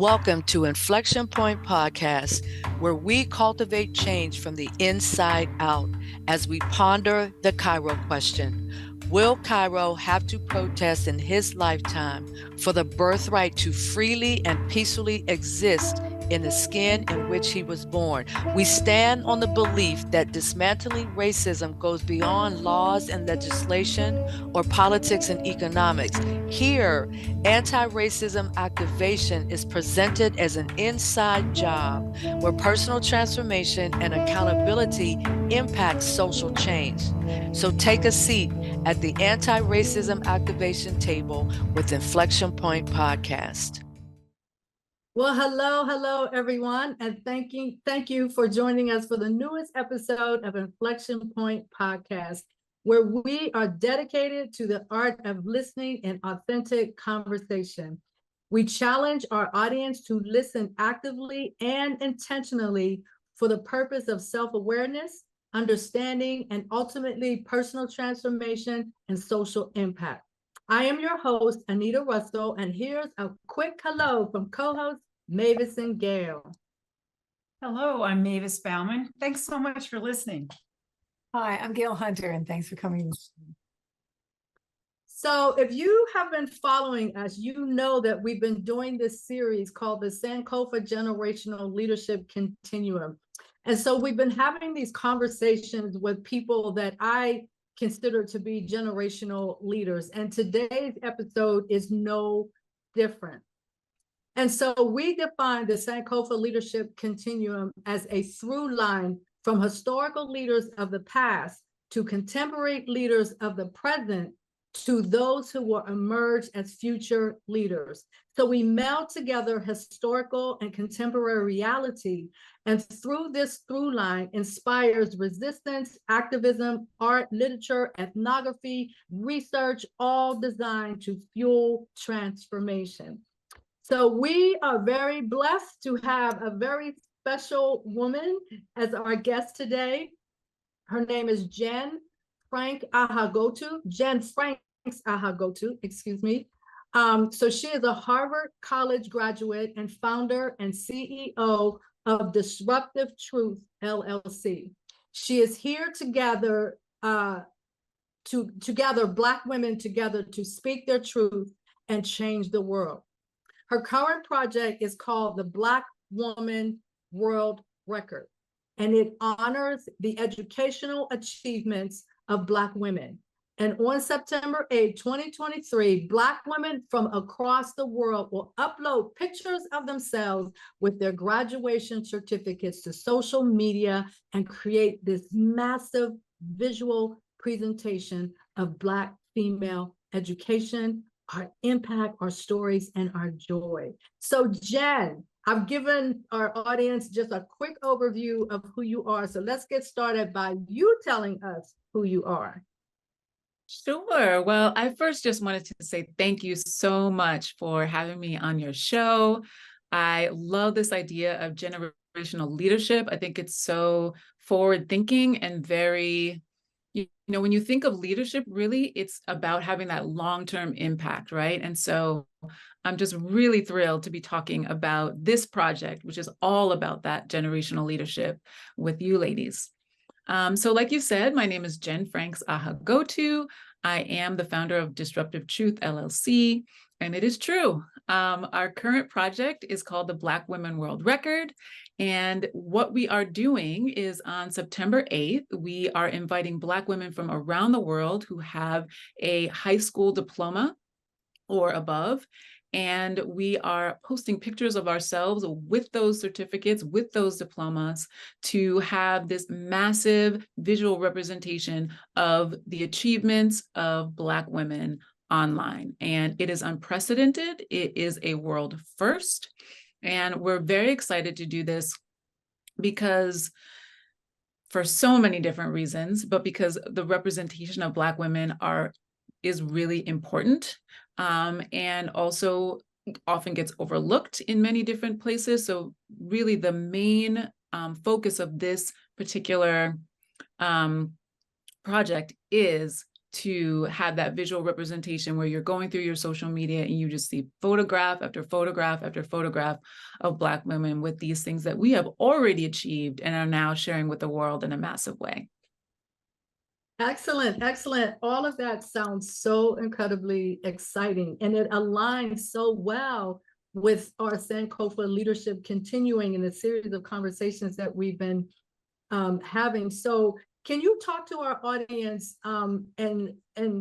Welcome to Inflection Point Podcast, where we cultivate change from the inside out as we ponder the Cairo question. Will Cairo have to protest in his lifetime for the birthright to freely and peacefully exist in the skin in which he was born? We stand on the belief that dismantling racism goes beyond laws and legislation or politics and economics. Here, anti-racism activation is presented as an inside job where personal transformation and accountability impact social change. So take a seat at the anti-racism activation table with Inflection Point Podcast. Well, hello, everyone, and thank you for joining us for the newest episode of Inflection Point Podcast, where we are dedicated to the art of listening and authentic conversation. We challenge our audience to listen actively and intentionally for the purpose of self-awareness, understanding, and ultimately personal transformation and social impact. I am your host, Anita Russell, and here's a quick hello from co-host Mavis and Gail. Hello, I'm Mavis Bauman. Thanks so much for listening. Hi, I'm Gail Hunter, and thanks for coming. So if you have been following us, you know that we've been doing this series called the Sankofa Generational Leadership Continuum. And so we've been having these conversations with people that I consider to be generational leaders. And today's episode is no different. And so we define the Sankofa Leadership Continuum as a through line from historical leaders of the past to contemporary leaders of the present to those who will emerge as future leaders. So we meld together historical and contemporary reality, and through this through line inspires resistance, activism, art, literature, ethnography, research, all designed to fuel transformation. So we are very blessed to have a very special woman as our guest today. Her name is Jen Franks Ahaghotu. Jen Franks Ahaghotu, excuse me. So she is a Harvard College graduate and founder and CEO of Disruptive Truth LLC. She is here to gather Black women together to speak their truth and change the world. Her current project is called the Black Woman World Record, and it honors the educational achievements of Black women. And on September 8, 2023, Black women from across the world will upload pictures of themselves with their graduation certificates to social media and create this massive visual presentation of Black female education, our impact, our stories, and our joy. So Jen, I've given our audience just a quick overview of who you are. So let's get started by you telling us who you are. Sure. Well, I first just wanted to say thank you so much for having me on your show. I love this idea of generational leadership. I think it's so forward-thinking and very, when you think of leadership, really, it's about having that long-term impact, right? And so I'm just really thrilled to be talking about this project, which is all about that generational leadership with you ladies. So like you said, my name is Jen Franks Ahaghotu. I am the founder of Disruptive Truth LLC, and it is true. Our current project is called the Black Women World Record. And what we are doing is on September 8th, we are inviting Black women from around the world who have a high school diploma or above. And we are posting pictures of ourselves with those certificates, with those diplomas, to have this massive visual representation of the achievements of Black women online. And it is unprecedented. It is a world first. And we're very excited to do this because for so many different reasons, but because the representation of Black women is really important. And also often gets overlooked in many different places. So really the main focus of this particular project is to have that visual representation where you're going through your social media and you just see photograph after photograph after photograph of Black women with these things that we have already achieved and are now sharing with the world in a massive way. Excellent, excellent. All of that sounds so incredibly exciting, and it aligns so well with our Sankofa Leadership Continuing in the series of conversations that we've been having. So can you talk to our audience and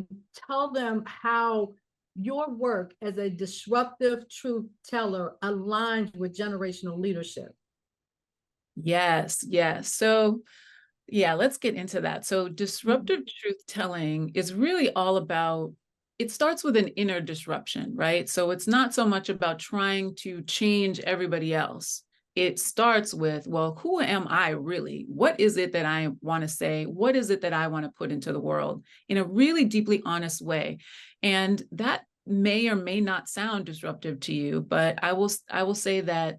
tell them how your work as a disruptive truth teller aligns with generational leadership? Yes, yes. So yeah, let's get into that. So disruptive truth telling is really all about, it starts with an inner disruption, right? So it's not so much about trying to change everybody else. It starts with, well, who am I really? What is it that I want to say? What is it that I want to put into the world in a really deeply honest way? And that may or may not sound disruptive to you, but I will say that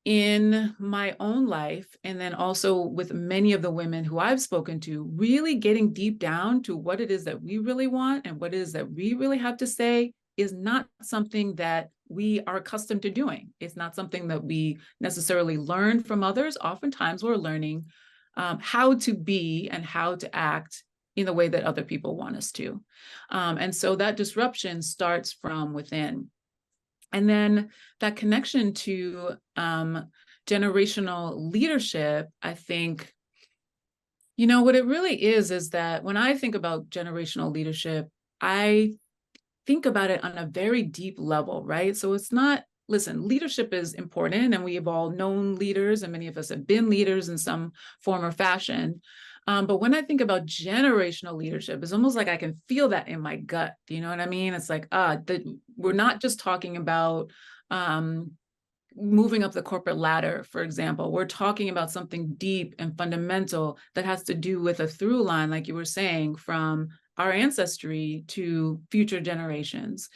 in my own life, and then also with many of the women who I've spoken to, really getting deep down to what it is that we really want and what it is that we really have to say is not something that we are accustomed to doing. It's not something that we necessarily learn from others. Oftentimes we're learning how to be and how to act in the way that other people want us to. And so that disruption starts from within. And then that connection to generational leadership, I think, you know, what it really is that when I think about generational leadership, I think about it on a very deep level, right? So it's not, listen, leadership is important, and we have all known leaders, and many of us have been leaders in some form or fashion. But when I think about generational leadership, it's almost like I can feel that in my gut. Do you know what I mean? It's like, we're not just talking about moving up the corporate ladder, for example. We're talking about something deep and fundamental that has to do with a through line, like you were saying, from our ancestry to future generations.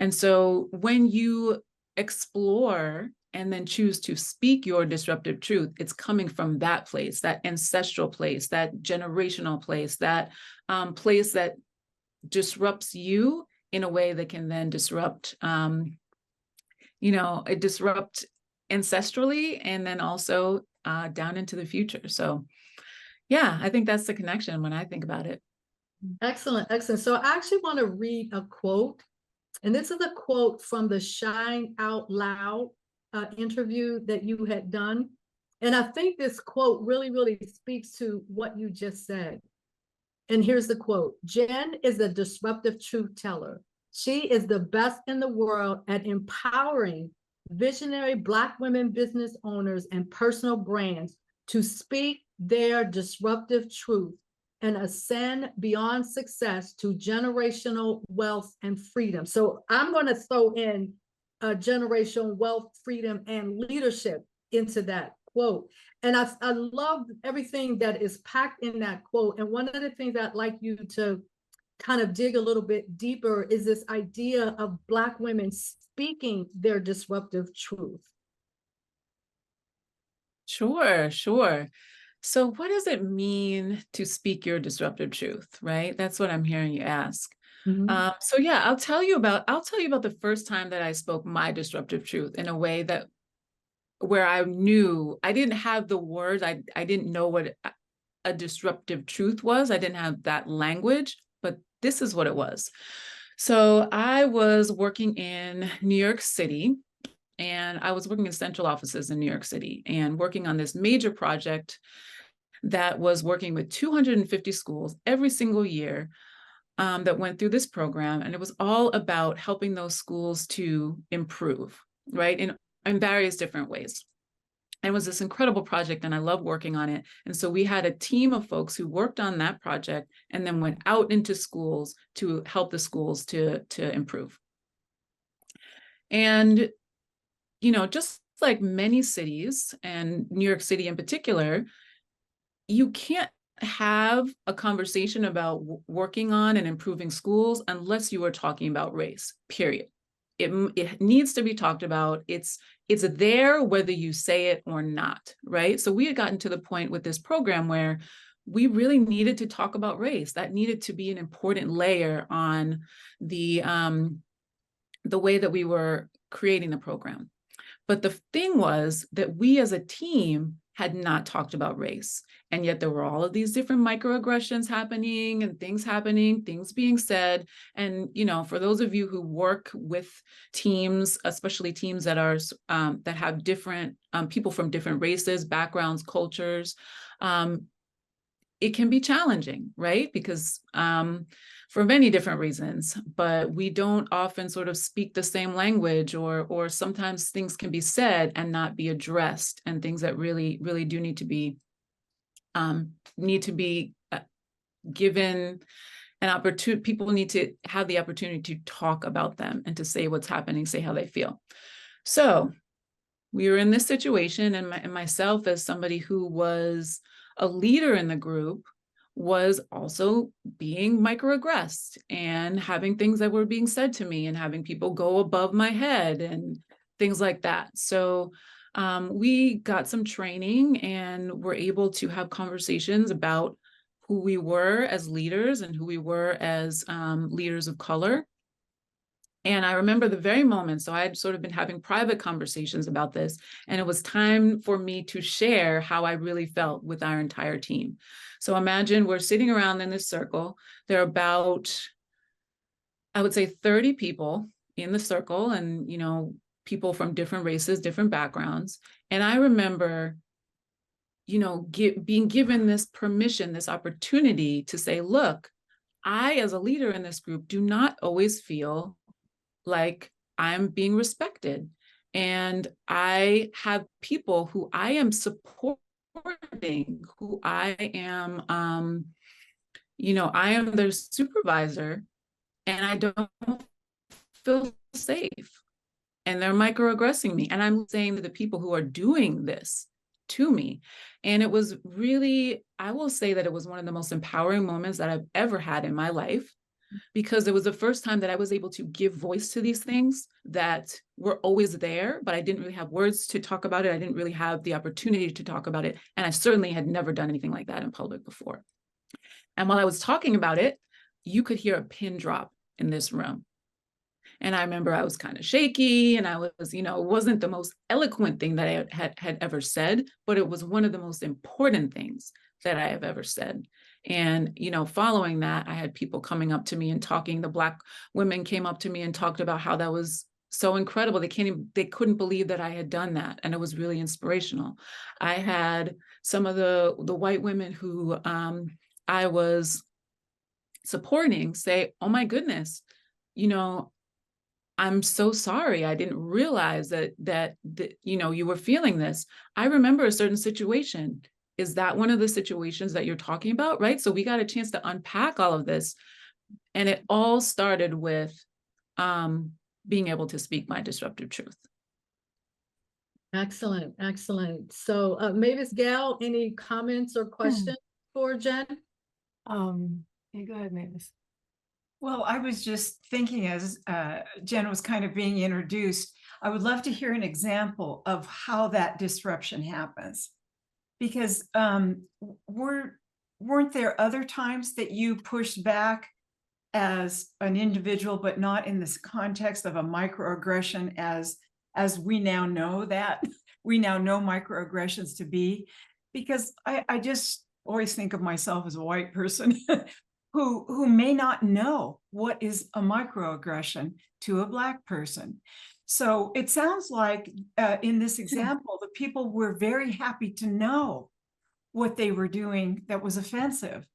And so when you explore and then choose to speak your disruptive truth, it's coming from that place, that ancestral place, that generational place, that place that disrupts you in a way that can then disrupt, disrupt ancestrally, and then also down into the future. So yeah, I think that's the connection when I think about it. Excellent, excellent. So I actually want to read a quote, and this is a quote from the Shine Out Loud interview that you had done. And I think this quote really, really speaks to what you just said. And here's the quote: Jen is a disruptive truth teller. She is the best in the world at empowering visionary Black women business owners and personal brands to speak their disruptive truth and ascend beyond success to generational wealth and freedom. So I'm going to throw in generational wealth, freedom, and leadership into that quote. And I love everything that is packed in that quote. And one of the things I'd like you to kind of dig a little bit deeper is this idea of Black women speaking their disruptive truth. Sure, sure. So what does it mean to speak your disruptive truth, right? That's what I'm hearing you ask. So yeah, I'll tell you about the first time that I spoke my disruptive truth in a way that where I knew I didn't have the words, I didn't know what a disruptive truth was. I didn't have that language, but this is what it was. So I was working in New York City, and I was working in central offices in New York City and working on this major project that was working with 250 schools every single year that went through this program. And it was all about helping those schools to improve, right? In various different ways. And it was this incredible project, and I love working on it. And so we had a team of folks who worked on that project and then went out into schools to help the schools to improve. And, you know, just like many cities, and New York City in particular, you can't have a conversation about working on and improving schools unless you are talking about race, period. It needs to be talked about. It's there whether you say it or not, right? So we had gotten to the point with this program where we really needed to talk about race. That needed to be an important layer on the way that we were creating the program. But the thing was that we as a team had not talked about race. And yet there were all of these different microaggressions happening and things happening, things being said. And, you know, for those of you who work with teams, especially teams that are that have different people from different races, backgrounds, cultures, it can be challenging, right? Because for many different reasons, but we don't often sort of speak the same language, or sometimes things can be said and not be addressed, and things that really, really do need to be given an opportunity. People need to have the opportunity to talk about them and to say what's happening, say how they feel. So we were in this situation, and myself, as somebody who was a leader in the group, was also being microaggressed and having things that were being said to me and having people go above my head and things like that. So we got some training and were able to have conversations about who we were as leaders and who we were as leaders of color. And I remember the very moment, so I had sort of been having private conversations about this, and it was time for me to share how I really felt with our entire team. So imagine we're sitting around in this circle. There are about, I would say, 30 people in the circle, and, you know, people from different races, different backgrounds. And I remember, you know, being given this permission, this opportunity to say, look, I, as a leader in this group, do not always feel like I'm being respected. And I have people who I am supporting, who I am, you know, I am their supervisor, and I don't feel safe. And they're microaggressing me. And I'm saying to the people who are doing this to me. And it was really, I will say that it was one of the most empowering moments that I've ever had in my life, because it was the first time that I was able to give voice to these things that were always there, but I didn't really have words to talk about it. I didn't really have the opportunity to talk about it. And I certainly had never done anything like that in public before. And while I was talking about it, you could hear a pin drop in this room. And I remember I was kind of shaky, and I was, you know, it wasn't the most eloquent thing that I had ever said, but it was one of the most important things that I have ever said. And, you know, following that, I had people coming up to me and talking. The Black women came up to me and talked about how that was so incredible. They couldn't believe that I had done that. And it was really inspirational. I had some of the white women who I was supporting say, oh my goodness, you know, I'm so sorry. I didn't realize that you know, you were feeling this. I remember a certain situation. Is that one of the situations that you're talking about? Right. So we got a chance to unpack all of this. And it all started with being able to speak my disruptive truth. Excellent, excellent. So Mavis, Gail, any comments or questions for Jen? Yeah, go ahead, Mavis. Well, I was just thinking as Jen was kind of being introduced, I would love to hear an example of how that disruption happens. Because weren't there other times that you pushed back as an individual, but not in this context of a microaggression as we now know that? We now know microaggressions to be, because I just always think of myself as a white person who may not know what is a microaggression to a Black person. So it sounds like in this example, the people were very happy to know what they were doing that was offensive.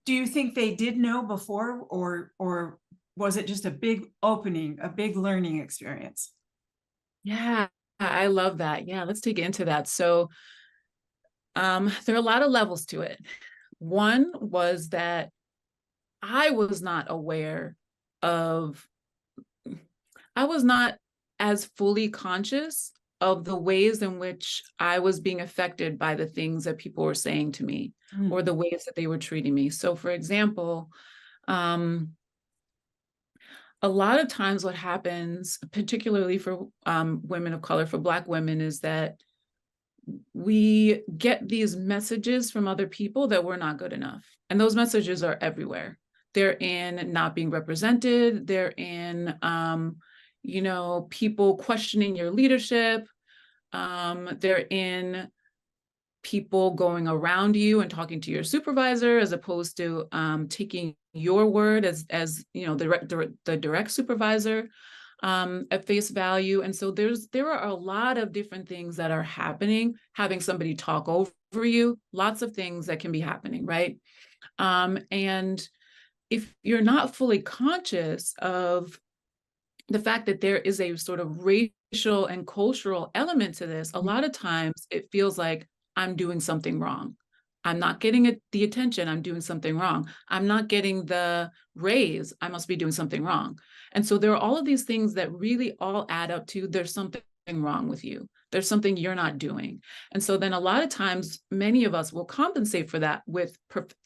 Do you think they did know before, or was it just a big opening, a big learning experience? Yeah, I love that. Yeah, let's dig into that. So there are a lot of levels to it. One was that I was not as fully conscious of the ways in which I was being affected by the things that people were saying to me or the ways that they were treating me. So for example, a lot of times what happens, particularly for women of color, for Black women, is that we get these messages from other people that we're not good enough. And those messages are everywhere. They're in not being represented. They're in, people questioning your leadership. They're in people going around you and talking to your supervisor as opposed to taking your word as the direct supervisor at face value. And so there are a lot of different things that are happening, having somebody talk over you, lots of things that can be happening, right? And if you're not fully conscious of the fact that there is a sort of racial and cultural element to this, a lot of times it feels like I'm doing something wrong. I'm not getting the attention. I'm doing something wrong. I'm not getting the raise. I must be doing something wrong. And so there are all of these things that really all add up to there's something wrong with you. There's something you're not doing. And so then a lot of times, many of us will compensate for that with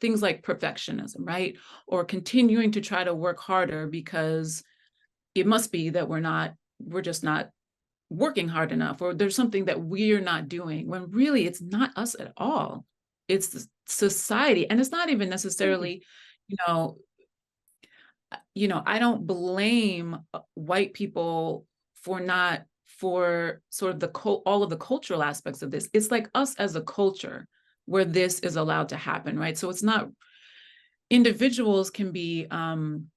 things like perfectionism, right? Or continuing to try to work harder because it must be that we're just not working hard enough, or there's something that we're not doing, when really it's not us at all. It's the society. And it's not even necessarily, I don't blame white people for sort of all of the cultural aspects of this. It's like us as a culture where this is allowed to happen, right? So it's not, individuals can be, an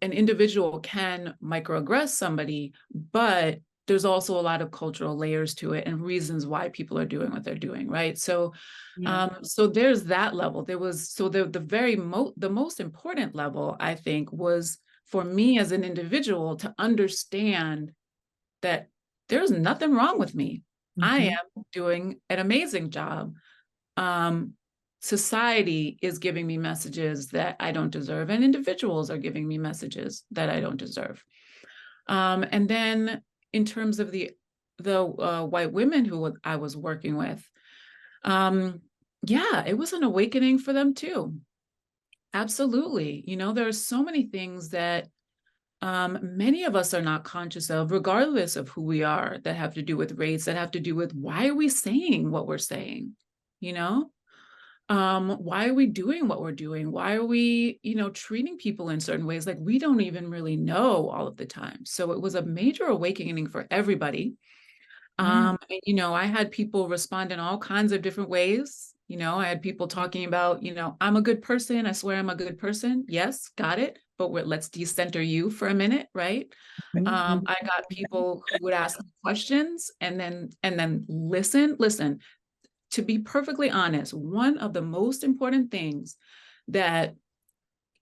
individual can microaggress somebody, but there's also a lot of cultural layers to it and reasons why people are doing what they're doing, right? So, so there's that level. There was, so the most important level, I think, was for me as an individual to understand that there's nothing wrong with me. I am doing an amazing job. Society is giving me messages that I don't deserve, and individuals are giving me messages that I don't deserve. And then in terms of the white women who I was working with, it was an awakening for them too. Absolutely. There are so many things that many of us are not conscious of, regardless of who we are, that have to do with race, that have to do with why are we saying what we're saying, why are we doing what we're doing? Why are we, treating people in certain ways like we don't even really know all of the time? So it was a major awakening for everybody. And, I had people respond in all kinds of different ways. I had people talking about, I'm a good person. I swear I'm a good person. Yes, got it. But let's decenter you for a minute, right? I got people who would ask questions and then listen. To be perfectly honest, one of the most important things that,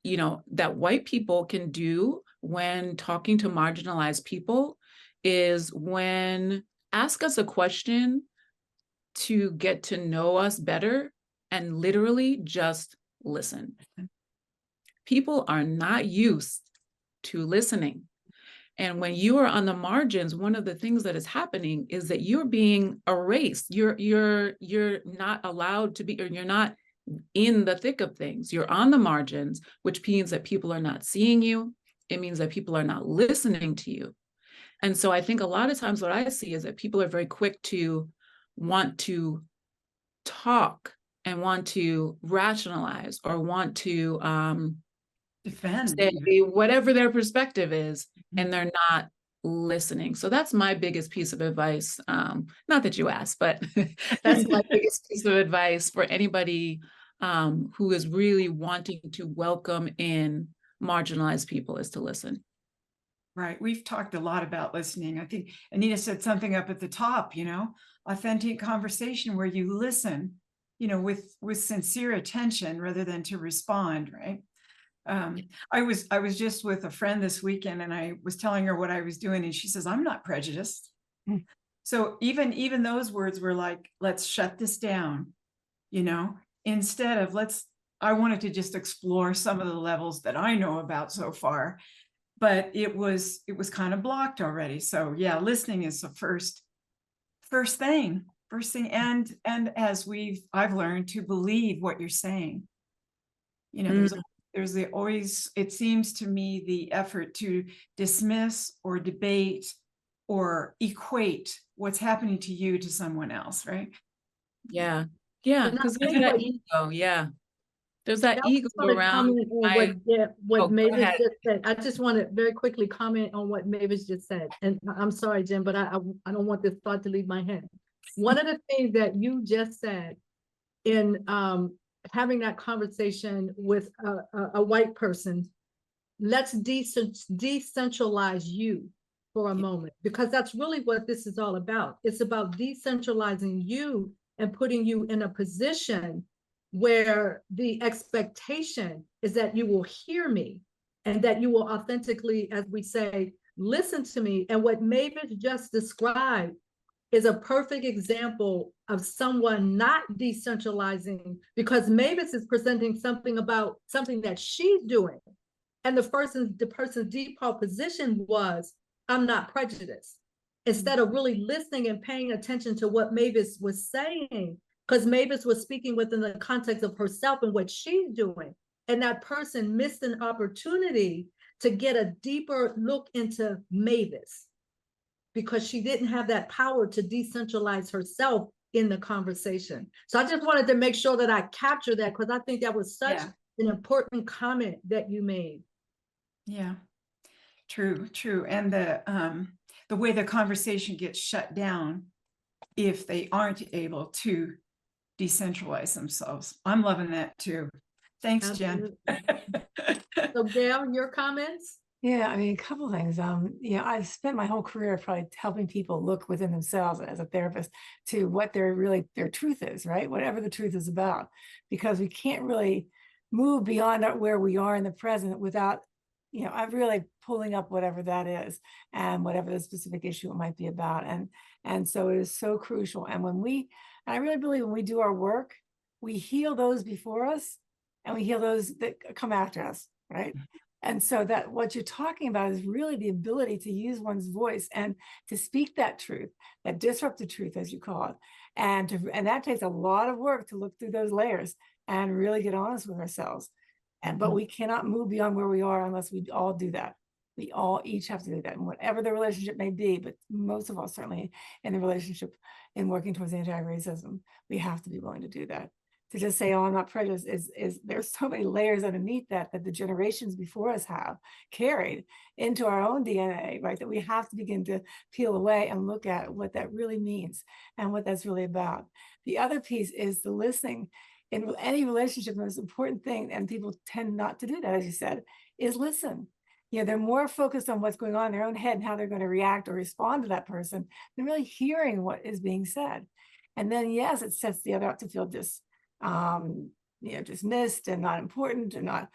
that white people can do when talking to marginalized people is when ask us a question to get to know us better and literally just listen. People are not used to listening. And when you are on the margins, one of the things that is happening is that you're being erased. You're not allowed to be, or you're not in the thick of things. You're on the margins, which means that people are not seeing you. It means that people are not listening to you. And so I think a lot of times what I see is that people are very quick to want to talk and want to rationalize or want to defend say whatever their perspective is, and they're not listening. So that's my biggest piece of advice. Not that you asked, but that's my biggest piece of advice for anybody who is really wanting to welcome in marginalized people, is to listen. Right. We've talked a lot about listening. I think Anita said something up at the top, authentic conversation where you listen, with sincere attention rather than to respond, right? I was just with a friend this weekend and I was telling her what I was doing and she says, I'm not prejudiced. So even those words were like, let's shut this down, instead of I wanted to just explore some of the levels that I know about so far, but it was kind of blocked already. So yeah, listening is the first thing. And as I've learned to believe what you're saying. There's always, it seems to me, the effort to dismiss or debate or equate what's happening to you to someone else, right? Yeah. And I Because there's think that what ego. Yeah. There's that I ego just want to around. comment on what Go Mavis ahead. just said. I just want to very quickly comment on what Mavis just said. And I'm sorry, Jen, but I don't want this thought to leave my head. One of the things that you just said in having that conversation with a white person, let's decentralize you for a moment, because that's really what this is all about. It's about decentralizing you and putting you in a position where the expectation is that you will hear me and that you will authentically, as we say, listen to me. And what Mavis just described is a perfect example of someone not decentralizing, because Mavis is presenting something about something that she's doing. And the person's default position was, I'm not prejudiced. Instead of really listening and paying attention to what Mavis was saying, because Mavis was speaking within the context of herself and what she's doing. And that person missed an opportunity to get a deeper look into Mavis, because she didn't have that power to decentralize herself in the conversation. So I just wanted to make sure that I capture that, because I think that was such an important comment that you made. Yeah, true. And the way the conversation gets shut down if they aren't able to decentralize themselves. I'm loving that too. Thanks, Jen. So Gail, your comments? Yeah, I mean, a couple of things. I've spent my whole career probably helping people look within themselves as a therapist to what their truth is, right? Whatever the truth is about, because we can't really move beyond where we are in the present without, I'm really pulling up whatever that is and whatever the specific issue it might be about. And so it is so crucial. And I really believe when we do our work, we heal those before us and we heal those that come after us, right? And so that what you're talking about is really the ability to use one's voice and to speak that truth, that disruptive truth, as you call it. And that takes a lot of work to look through those layers and really get honest with ourselves. But we cannot move beyond where we are unless we all do that. We all each have to do that, and whatever the relationship may be, but most of all, certainly in the relationship in working towards anti-racism, we have to be willing to do that. To just say, oh, I'm not prejudiced, is there's so many layers underneath that the generations before us have carried into our own DNA, right? That we have to begin to peel away and look at what that really means and what that's really about. The other piece is the listening. In any relationship, the most important thing, and people tend not to do that, as you said, is listen. They're more focused on what's going on in their own head and how they're going to react or respond to that person than really hearing what is being said. And then, yes, it sets the other up to feel dismissed and not important and not,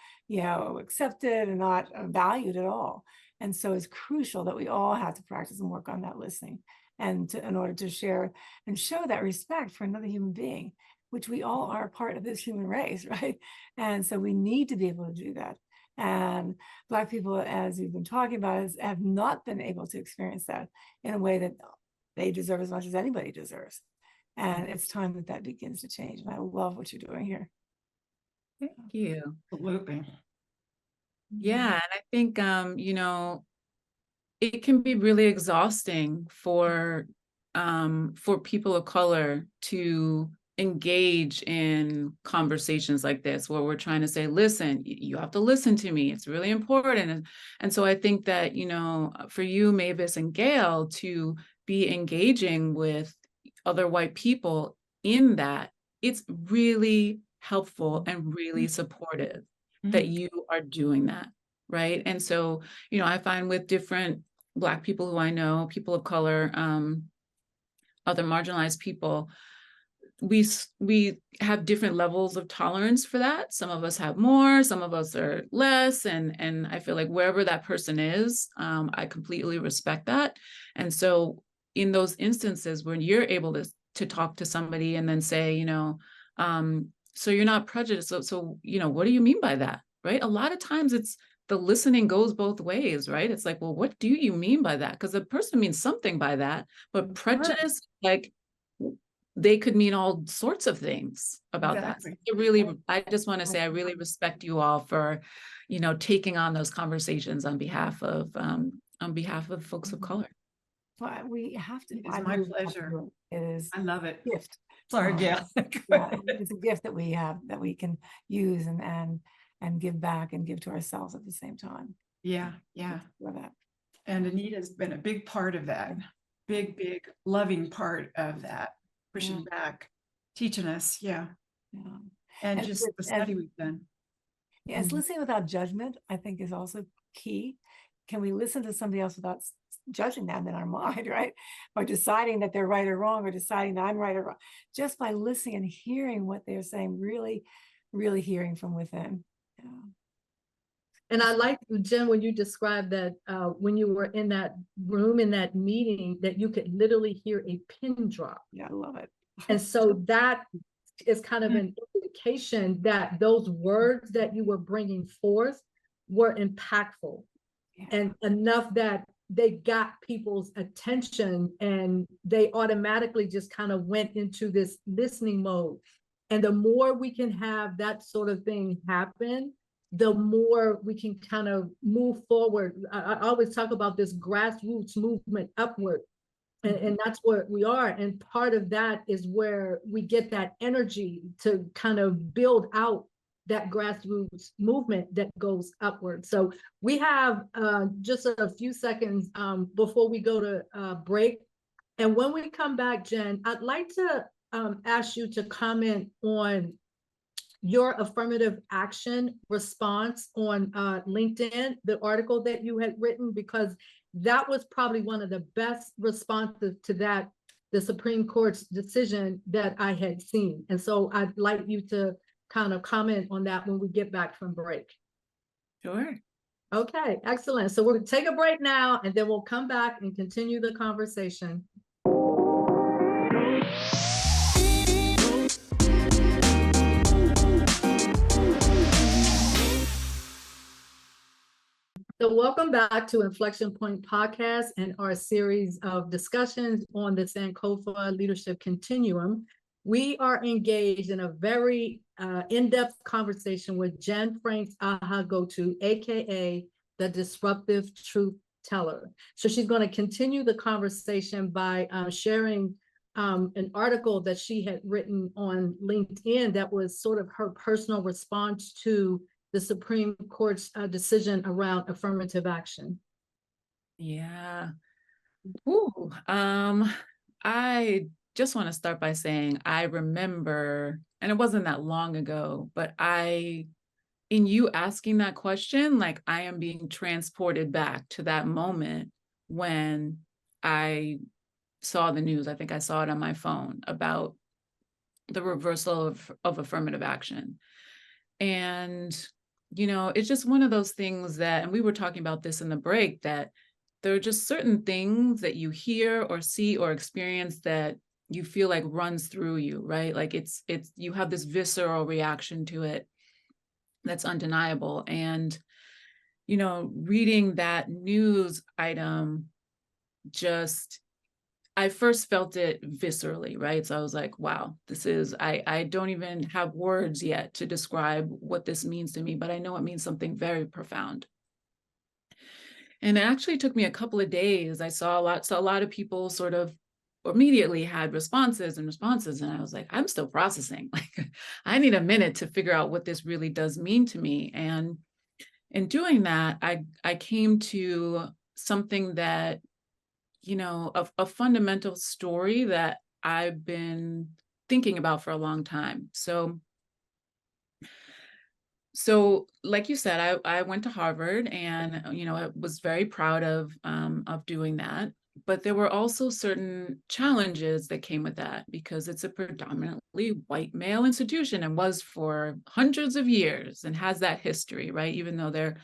accepted and not valued at all. And so it's crucial that we all have to practice and work on that listening, and in order to share and show that respect for another human being, which we all are a part of this human race, right? And so we need to be able to do that. And Black people, as we've been talking about, have not been able to experience that in a way that they deserve as much as anybody deserves. And it's time that begins to change. And I love what you're doing here. Thank you. Absolutely. Yeah, and I think it can be really exhausting for people of color to engage in conversations like this, where we're trying to say, listen, you have to listen to me. It's really important. And so I think that, for you, Mavis and Gail, to be engaging with other white people in that, it's really helpful and really supportive that you are doing that, right? And so, I find with different Black people who I know, people of color, other marginalized people, we have different levels of tolerance for that. Some of us have more, some of us are less, and I feel like wherever that person is, I completely respect that. And so in those instances when you're able to talk to somebody and then say, so you're not prejudiced, so what do you mean by that, right? A lot of times it's the listening goes both ways, right? It's like, well, what do you mean by that? Because the person means something by that, but prejudice, like, they could mean all sorts of things about that. I just want to say I really respect you all for, taking on those conversations on behalf of folks of color. But we have to. It is I my believe we have to pleasure. do it. It is I love it. a gift. Sorry, Um, Gail. yeah, it's a gift that we have that we can use and give back and give to ourselves at the same time. Yeah, yeah. For that. And Anita's been a big part of that. Big, loving part of that. Pushing back, teaching us. Yeah. Yeah. And And just the study we've done. Yes, Mhm. listening without judgment, I think, is also key. Can we listen to somebody else without judging them in our mind, right? Or deciding that they're right or wrong, or deciding that I'm right or wrong, just by listening and hearing what they're saying, really, really hearing from within. Yeah. And I like, Jen, when you described that when you were in that room, in that meeting, that you could literally hear a pin drop. Yeah, I love it. And so that is kind of an indication that those words that you were bringing forth were impactful and enough that they got people's attention, and they automatically just kind of went into this listening mode. And the more we can have that sort of thing happen, the more we can kind of move forward. I always talk about this grassroots movement upward. And that's where we are. And part of that is where we get that energy to kind of build out that grassroots movement that goes upward. So we have just a few seconds before we go to break. And when we come back, Jen, I'd like to ask you to comment on your affirmative action response on LinkedIn, the article that you had written, because that was probably one of the best responses to that, the Supreme Court's decision that I had seen. And so I'd like you to kind of comment on that when we get back from break. Sure. Okay, excellent. So we'll take a break now, and then we'll come back and continue the conversation. So welcome back to Inflection Point Podcast and our series of discussions on the Sankofa Leadership Continuum. We are engaged in a very in-depth conversation with Jen Franks Ahaghotu, aka the Disruptive Truth Teller. So she's going to continue the conversation by sharing an article that she had written on LinkedIn that was sort of her personal response to the Supreme Court's decision around affirmative action. Yeah. Ooh, I just want to start by saying I remember, and it wasn't that long ago, but in you asking that question, like I am being transported back to that moment when I saw the news. I think I saw it on my phone about the reversal of affirmative action. And it's just one of those things that, and we were talking about this in the break, that there are just certain things that you hear or see or experience that you feel like runs through you, right? Like it's you have this visceral reaction to it that's undeniable. And, reading that news item, I first felt it viscerally, right? So I was like, wow, I don't even have words yet to describe what this means to me, but I know it means something very profound. And it actually took me a couple of days. I saw a lot of people sort of immediately had responses. And I was like, I'm still processing. Like, I need a minute to figure out what this really does mean to me. And in doing that, I came to something that, a fundamental story that I've been thinking about for a long time. So like you said, I went to Harvard, and, I was very proud of doing that. But there were also certain challenges that came with that, because it's a predominantly white male institution and was for hundreds of years and has that history, right? Even though they're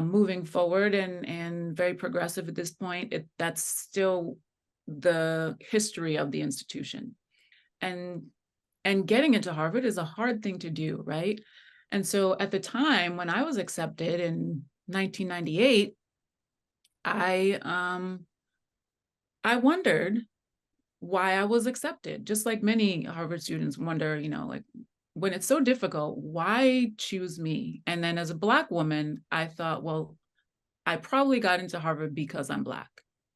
moving forward and very progressive at this point, that's still the history of the institution. And getting into Harvard is a hard thing to do, right? And so at the time when I was accepted in 1998, I wondered why I was accepted, just like many Harvard students wonder, like, when it's so difficult, why choose me? And then as a Black woman, I thought, well, I probably got into Harvard because I'm Black.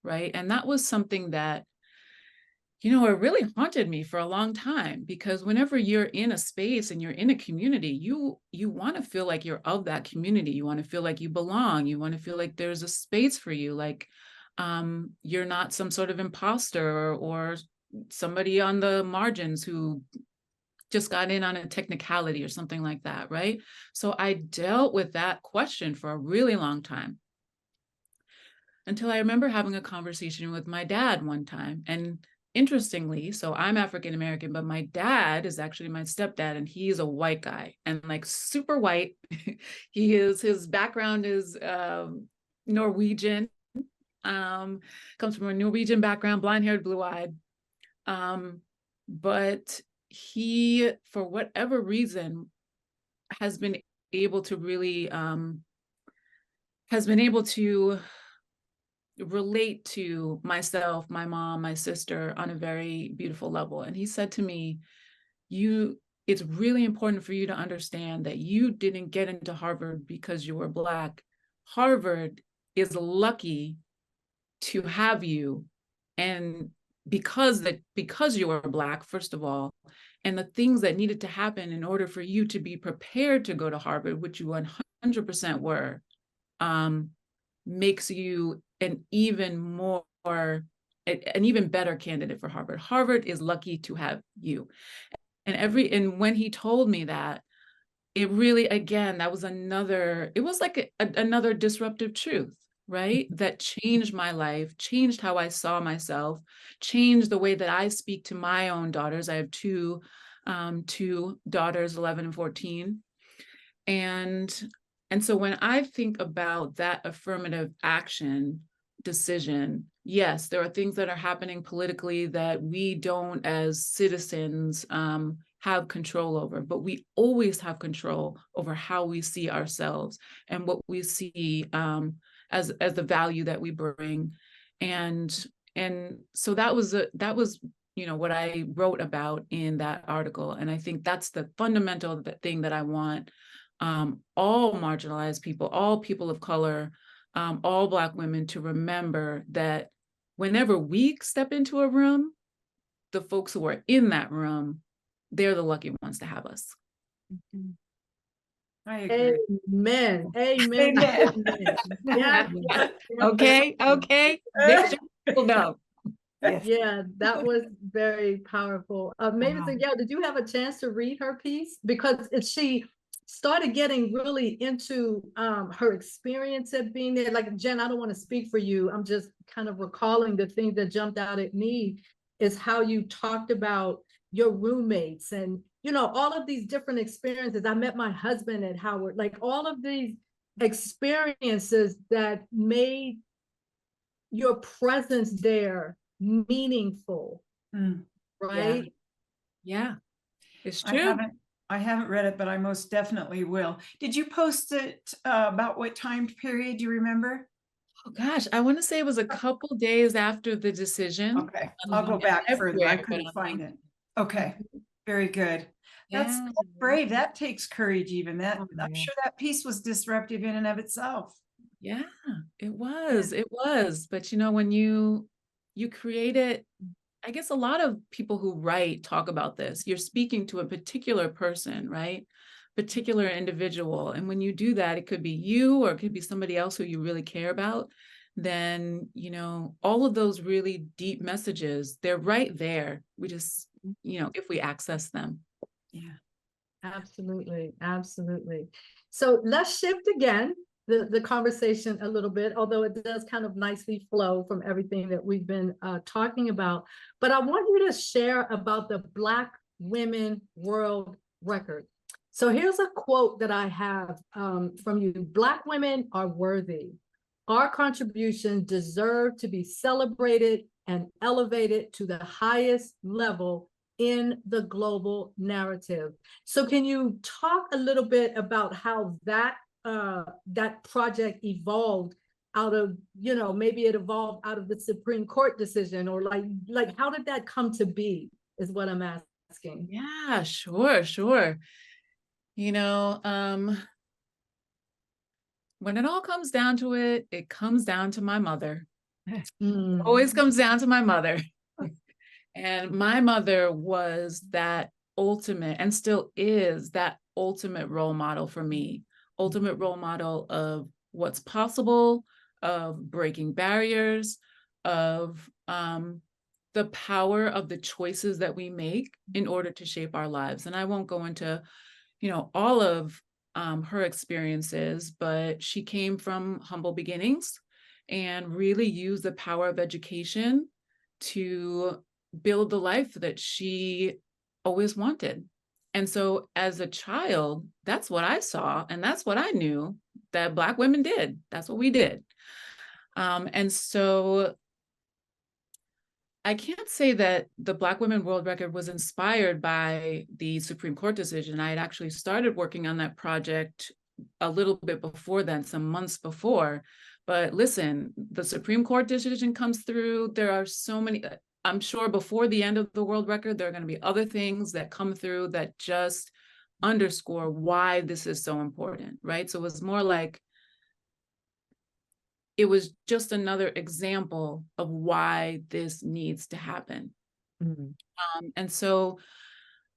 right? And that was something that, you know, it really haunted me for a long time, because whenever you're in a space and you're in a community, you want to feel like you're of that community. You want to feel like you belong. You want to feel like there's a space for you, like you're not some sort of imposter or somebody on the margins who just got in on a technicality or something like that, right? So I dealt with that question for a really long time, until I remember having a conversation with my dad one time. And interestingly, so I'm African American, but my dad is actually my stepdad, and he's a white guy, and like super white. His background is Norwegian, comes from a Norwegian background, blonde-haired, blue-eyed. But he, for whatever reason, has been able to really relate to myself, my mom, my sister on a very beautiful level. And he said to me, it's really important for you to understand that you didn't get into Harvard because you were Black. Harvard is lucky to have you. And because you were Black, first of all, and the things that needed to happen in order for you to be prepared to go to Harvard, which you 100% were, makes you an even better candidate for Harvard. Harvard is lucky to have you. And when he told me that, it really, again, that was another disruptive truth, right? That changed my life, changed how I saw myself, changed the way that I speak to my own daughters. I have two daughters, 11 and 14. And so when I think about that affirmative action decision, yes, there are things that are happening politically that we don't, as citizens, have control over, but we always have control over how we see ourselves and what we see as the value that we bring. And so that was what I wrote about in that article. And I think that's the fundamental thing that I want all marginalized people, all people of color, all Black women to remember, that whenever we step into a room, the folks who are in that room, they're the lucky ones to have us. I agree. Amen. Amen. Amen. Yeah. Okay. People know. Yes. Yeah, that was very powerful. Maybe Danielle, did you have a chance to read her piece? Because she started getting really into her experience of being there. Like, Jen, I don't want to speak for you. I'm just kind of recalling the thing that jumped out at me is how you talked about your roommates and, all of these different experiences. I met my husband at Howard, like all of these experiences that made your presence there meaningful, right? Yeah, it's true. I haven't read it, but I most definitely will. Did you post it about what time period? Do you remember? Oh gosh, I want to say it was a couple days after the decision. Okay, I'll go back further. I couldn't find it. Okay, very good. That's brave. That takes courage. Even that, I'm sure that piece was disruptive in and of itself. Yeah, it was. It was. But when you create it, I guess a lot of people who write talk about this. You're speaking to a particular person, right? Particular individual. And when you do that, it could be you or it could be somebody else who you really care about. Then, all of those really deep messages, they're right there. We just, if we access them. Yeah, absolutely. Absolutely. So let's shift again the conversation a little bit, although it does kind of nicely flow from everything that we've been talking about. But I want you to share about the Black Women World Record. So here's a quote that I have from you. Black women are worthy. Our contributions deserve to be celebrated and elevated to the highest level in the global narrative. So can you talk a little bit about how that project evolved out of, maybe it evolved out of the Supreme Court decision, or like how did that come to be is what I'm asking. Yeah, sure. When it all comes down to it, it comes down to my mother. Mm. Always comes down to my mother. And my mother was that ultimate, and still is that ultimate role model for me, ultimate role model of what's possible, of breaking barriers, of the power of the choices that we make in order to shape our lives. And I won't go into, all of her experiences, but she came from humble beginnings and really used the power of education to build the life that she always wanted. And so as a child, that's what I saw, and that's what I knew that Black women did. That's what we did. And so I can't say that the Black Women World Record was inspired by the Supreme Court decision. I had actually started working on that project a little bit before then, some months before. But listen, the Supreme Court decision comes through. There are so many, I'm sure before the end of the world record, there are going to be other things that come through that just underscore why this is so important, right? So it was more like, it was just another example of why this needs to happen. Mm. And so,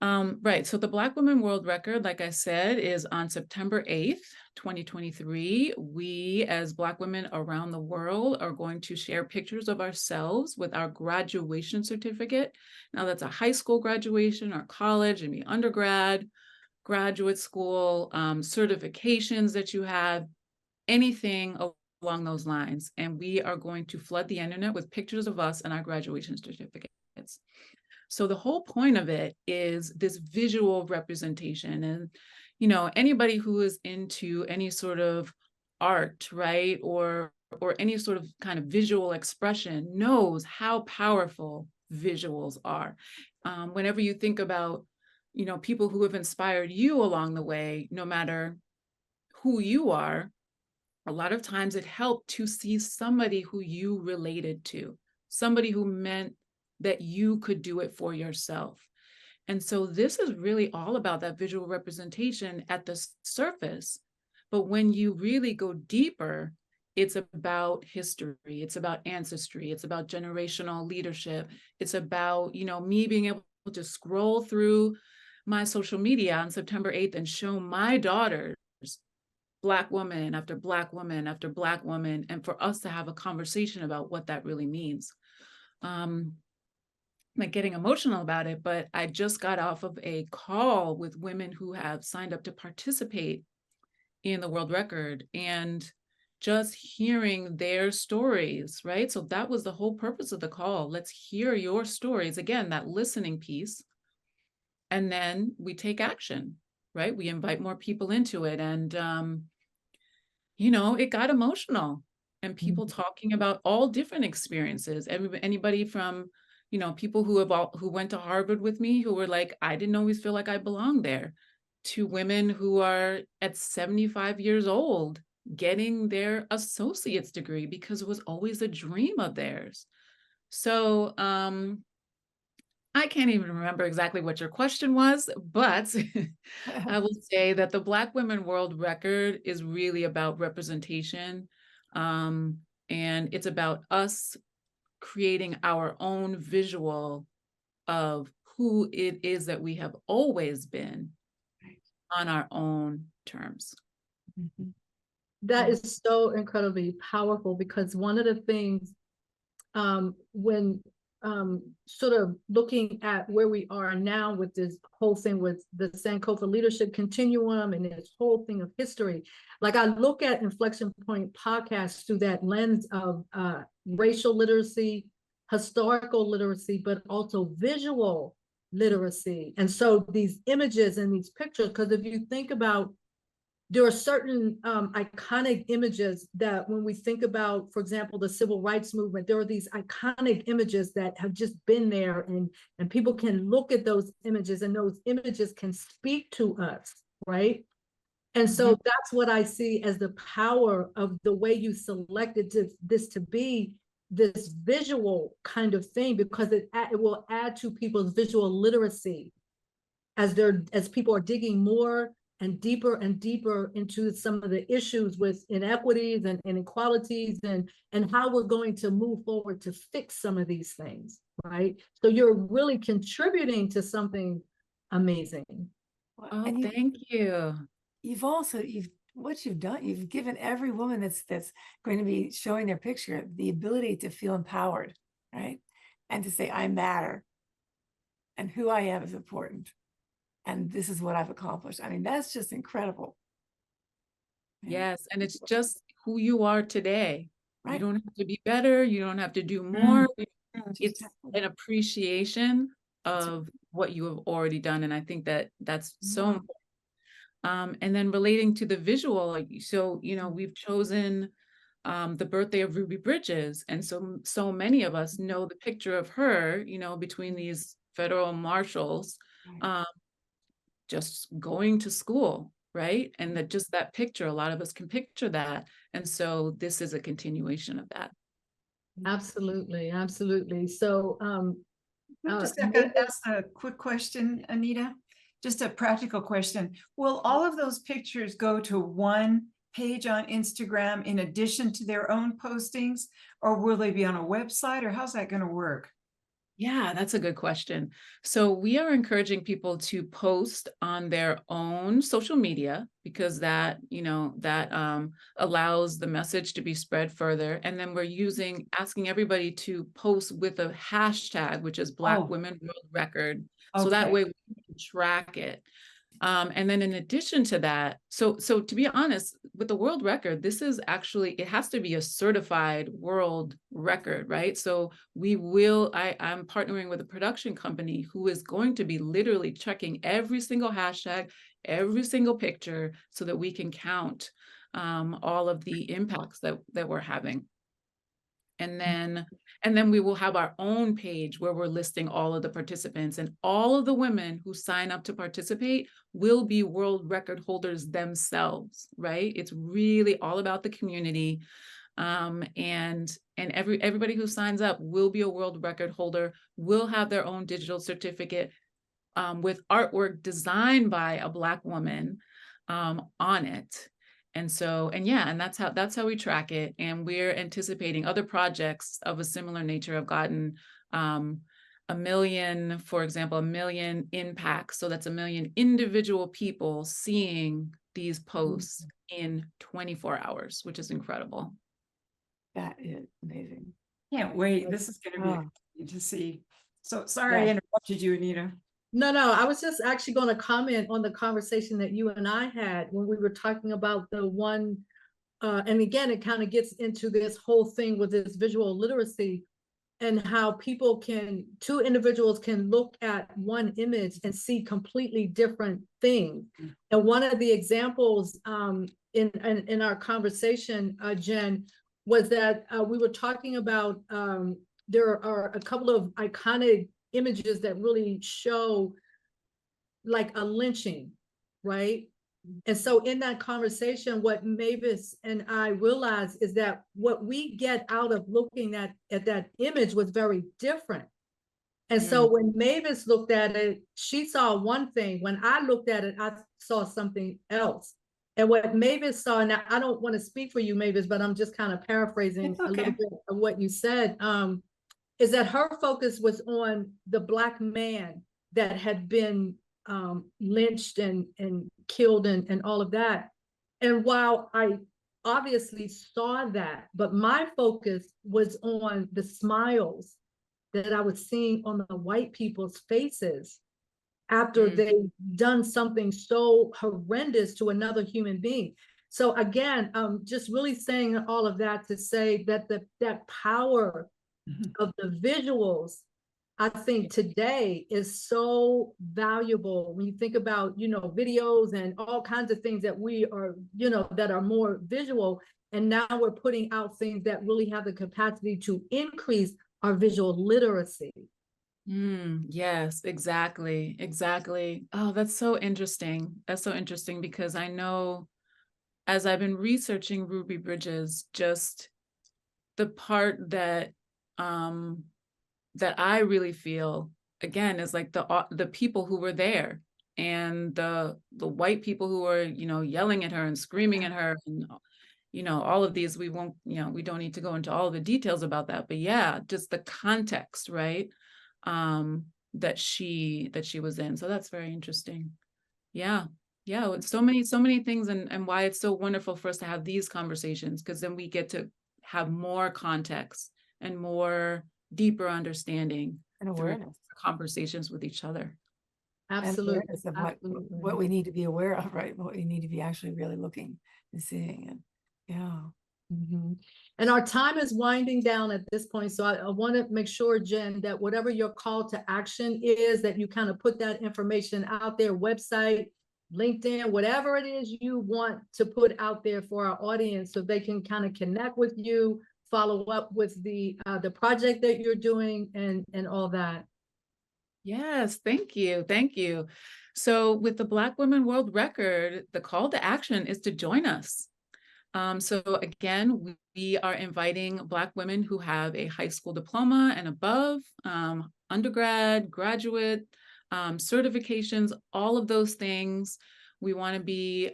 right, so the Black Women World Record, like I said, is on September 8th, 2023. We, as Black women around the world, are going to share pictures of ourselves with our graduation certificate. Now that's a high school graduation or college, maybe undergrad, graduate school, certifications that you have, anything along those lines. And we are going to flood the internet with pictures of us and our graduation certificates. So the whole point of it is this visual representation. And, anybody who is into any sort of art, right, or any sort of kind of visual expression knows how powerful visuals are. Whenever you think about, people who have inspired you along the way, no matter who you are, a lot of times it helped to see somebody who you related to, somebody who meant that you could do it for yourself. And so this is really all about that visual representation at the surface. But when you really go deeper, it's about history, it's about ancestry, it's about generational leadership. It's about, me being able to scroll through my social media on September 8th and show my daughters Black woman after Black woman after Black woman, and for us to have a conversation about what that really means. I'm like getting emotional about it, but I just got off of a call with women who have signed up to participate in the world record, and just hearing their stories, right? So that was the whole purpose of the call. Let's hear your stories. Again, that listening piece. And then we take action, right? We invite more people into it. And, it got emotional, and people talking about all different experiences. Anybody from, people who went to Harvard with me, who were like, I didn't always feel like I belonged there, to women who are at 75 years old getting their associate's degree because it was always a dream of theirs. So, I can't even remember exactly what your question was, but I will say that the Black Women World Record is really about representation. And it's about us creating our own visual of who it is that we have always been on our own terms. That is so incredibly powerful, because one of the things when sort of looking at where we are now with this whole thing with the Sankofa Leadership Continuum and this whole thing of history, like I look at Inflection Point podcasts through that lens of racial literacy, historical literacy, but also visual literacy. And so these images and these pictures, because if you think about, there are certain iconic images that when we think about, for example, the civil rights movement, there are these iconic images that have just been there, and people can look at those images, and those images can speak to us, right? And so that's what I see as the power of the way you selected this to be this visual kind of thing, because it will add to people's visual literacy as people are digging more and deeper into some of the issues with inequities and inequalities and how we're going to move forward to fix some of these things, right? So you're really contributing to something amazing. Oh, And thank you. what you've done, you've given every woman that's going to be showing their picture the ability to feel empowered, right? And to say, I matter, and who I am is important, and this is what I've accomplished. I mean, that's just incredible. Yes, and it's just who you are today. You Right. don't have to be better. You don't have to do Mm. more. It's Exactly. an appreciation of what you have already done, and I think that that's so Wow. important. And then relating to the visual, like, so we've chosen the birthday of Ruby Bridges, and so many of us know the picture of her, between these federal marshals, Right. just going to school, right? And that just that picture, a lot of us can picture that, and so this is a continuation of that. Absolutely, absolutely. So Just ask a quick question, Anita. Just a practical question. Will all of those pictures go to one page on Instagram in addition to their own postings, or will they be on a website, or how's that going to work? Yeah, that's a good question. So we are encouraging people to post on their own social media, because that allows the message to be spread further. And then we're asking everybody to post with a hashtag, which is Black Oh. Women World Record. So that Okay. way we can track it. And then in addition to that, so to be honest, with the world record, this is actually, it has to be a certified world record, right? So I'm partnering with a production company who is going to be literally checking every single hashtag, every single picture, so that we can count all of the impacts that we're having. And then we will have our own page where we're listing all of the participants, and all of the women who sign up to participate will be world record holders themselves, right? It's really all about the community. And everybody who signs up will be a world record holder, will have their own digital certificate with artwork designed by a Black woman on it. And that's how we track it. And we're anticipating other projects of a similar nature have gotten a million, for example, 1 million impacts. So that's 1 million individual people seeing these posts in 24 hours, which is incredible. That is amazing. Can't wait. This is going to be Oh. exciting to see. So sorry I interrupted you, Anita. No, I was just actually going to comment on the conversation that you and I had when we were talking about the one, and again, it kind of gets into this whole thing with this visual literacy and how two individuals can look at one image and see completely different things. And one of the examples in our conversation, Jen, was that we were talking about there are a couple of iconic images that really show like a lynching, right? And so in that conversation, what Mavis and I realized is that what we get out of looking at that image was very different. And so when Mavis looked at it, she saw one thing. When I looked at it, I saw something else. And what Mavis saw, and I don't want to speak for you, Mavis, but I'm just kind of paraphrasing a little bit of what you said, is that her focus was on the Black man that had been lynched and killed and all of that. And while I obviously saw that, but my focus was on the smiles that I was seeing on the white people's faces after they've done something so horrendous to another human being. So again, just really saying all of that to say that that power of the visuals, I think today is so valuable when you think about, videos and all kinds of things that we are, that are more visual. And now we're putting out things that really have the capacity to increase our visual literacy. Yes, exactly. Oh, that's so interesting. Because I know, as I've been researching Ruby Bridges, just the part that I really feel, again, is like the people who were there, and the white people who are, you know, yelling at her and screaming at her, and you know, all of these, we won't, you know, we don't need to go into all the details about that, but yeah, just the context, right? That she was in. So that's very interesting. Yeah. Yeah. It's so many things, and why it's so wonderful for us to have these conversations, because then we get to have more context and more deeper understanding And through awareness. conversations with each other. And Absolutely. awareness of what Absolutely. we need to be aware of, right? What we need to be actually really looking and seeing. And yeah. Mhm. And our time is winding down at this point. So I want to make sure, Jen, that whatever your call to action is, that you kind of put that information out there, website, LinkedIn, whatever it is you want to put out there for our audience, so they can kind of connect with you, follow up with the project that you're doing, and all that. Yes, thank you. Thank you. So with the Black Women World Record, the call to action is to join us. So again, we are inviting Black women who have a high school diploma and above, undergrad, graduate, certifications, all of those things. We want to be,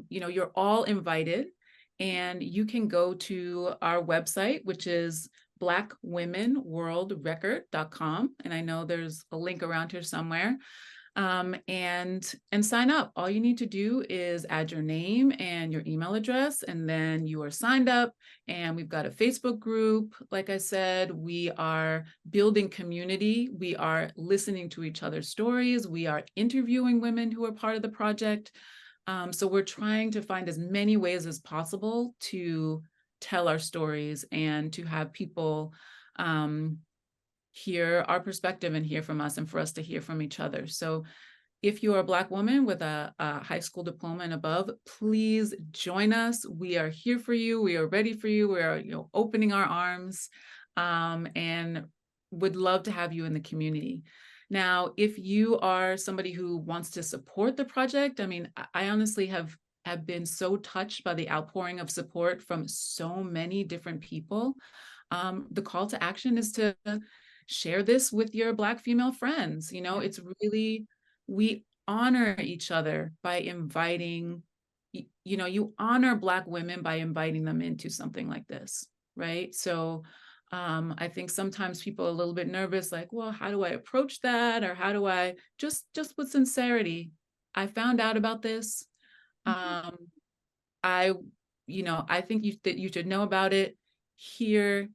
you know, you're all invited, and you can go to our website, which is blackwomenworldrecord.com. And I know there's a link around here somewhere. And sign up. All you need to do is add your name and your email address, and then you are signed up. And we've got a Facebook group. Like I said, we are building community. We are listening to each other's stories. We are interviewing women who are part of the project. So we're trying to find as many ways as possible to tell our stories and to have people hear our perspective and hear from us, and for us to hear from each other. So if you are a Black woman with a high school diploma and above, please join us. We are here for you. We are ready for you. We are, you know, opening our arms, and would love to have you in the community. Now, if you are somebody who wants to support the project, I mean, I honestly have been so touched by the outpouring of support from so many different people. The call to action is to share this with your Black female friends. You know, it's really, we honor each other by inviting, you know, you honor Black women by inviting them into something like this, right? So I think sometimes people are a little bit nervous, like, well, how do I approach that? Or how do I, just with sincerity, I found out about this. I think that you should know about it. Here,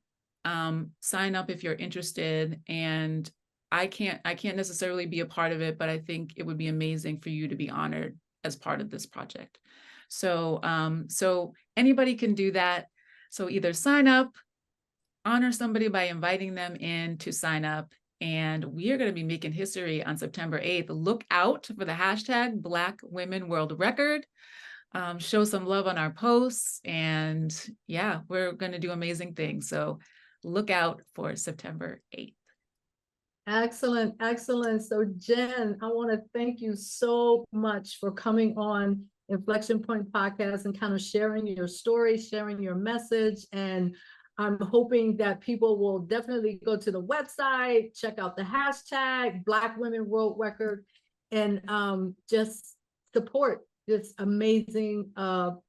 sign up if you're interested. And I can't necessarily be a part of it, but I think it would be amazing for you to be honored as part of this project. So, so anybody can do that. So either sign up, honor somebody by inviting them in to sign up. And we are going to be making history on September 8th. Look out for the hashtag Black Women World Record. Show some love on our posts, and yeah, we're going to do amazing things. So look out for September 8th. Excellent, excellent. So Jen, I want to thank you so much for coming on Inflection Point Podcast and kind of sharing your story, sharing your message. And I'm hoping that people will definitely go to the website, check out the hashtag Black Women World Record, and just support this amazing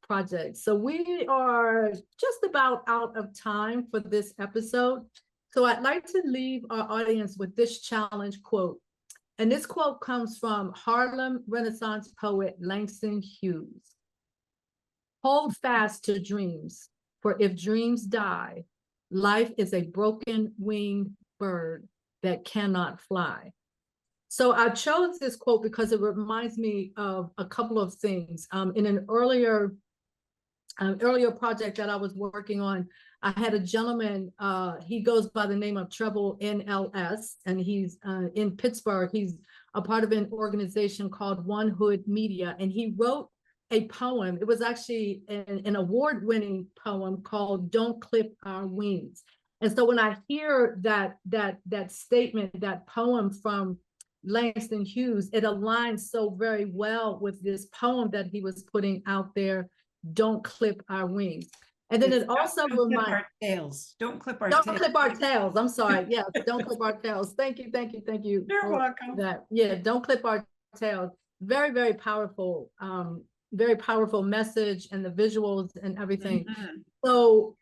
project. So we are just about out of time for this episode. So I'd like to leave our audience with this challenge quote. And this quote comes from Harlem Renaissance poet Langston Hughes. Hold fast to dreams, for if dreams die, life is a broken winged bird that cannot fly. So I chose this quote because it reminds me of a couple of things. In an earlier project that I was working on, I had a gentleman, he goes by the name of Treble NLS, and he's in Pittsburgh. He's a part of an organization called One Hood Media, and he wrote a poem. It was actually an award-winning poem called Don't Clip Our Wings. And so when I hear that statement, that poem from Langston Hughes, it aligns so very well with this poem that he was putting out there, Don't Clip Our Wings. And then it also reminds our tails. Don't clip our don't tails. clip our tails. I'm sorry. Yeah, don't clip our tails. Thank you. You're welcome. That. Yeah, don't clip our tails. very, very powerful message, and the visuals and everything. So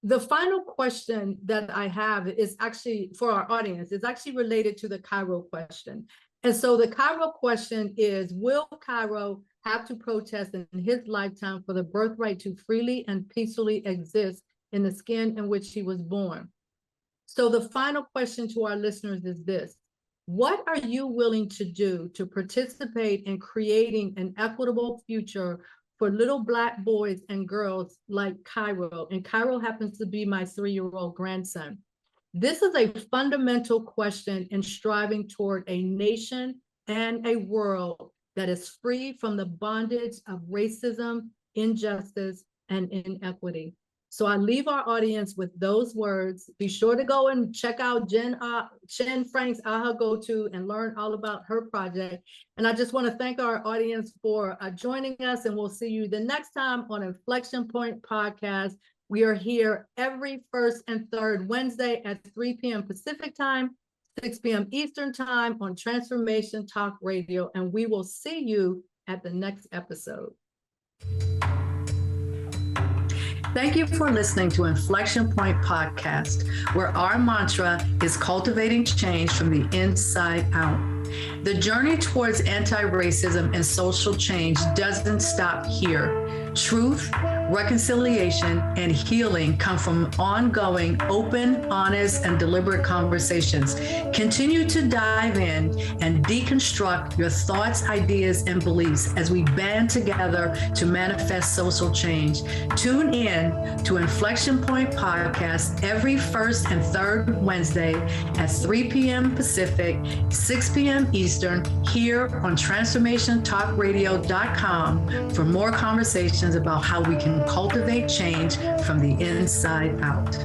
the final question that I have is actually for our audience. It's actually related to the Cairo question. And so the Cairo question is, will Cairo have to protest in his lifetime for the birthright to freely and peacefully exist in the skin in which he was born? So the final question to our listeners is this: what are you willing to do to participate in creating an equitable future for little Black boys and girls like Cairo? And Cairo happens to be my 3-year-old grandson. This is a fundamental question in striving toward a nation and a world that is free from the bondage of racism, injustice, and inequity. So I leave our audience with those words. Be sure to go and check out Jen Franks Ahaghotu and learn all about her project. And I just want to thank our audience for joining us, and we'll see you the next time on Inflection Point Podcast. We are here every first and third Wednesday at 3 p.m. Pacific time, 6 p.m. Eastern time on Transformation Talk Radio, and we will see you at the next episode. Thank you for listening to Inflection Point Podcast, where our mantra is cultivating change from the inside out. The journey towards anti-racism and social change doesn't stop here. Truth, reconciliation, and healing come from ongoing, open, honest, and deliberate conversations. Continue to dive in and deconstruct your thoughts, ideas, and beliefs as we band together to manifest social change. Tune in to Inflection Point Podcast every first and third Wednesday at 3 p.m. Pacific, 6 p.m. Eastern, here on TransformationTalkRadio.com for more conversations about how we can cultivate change from the inside out.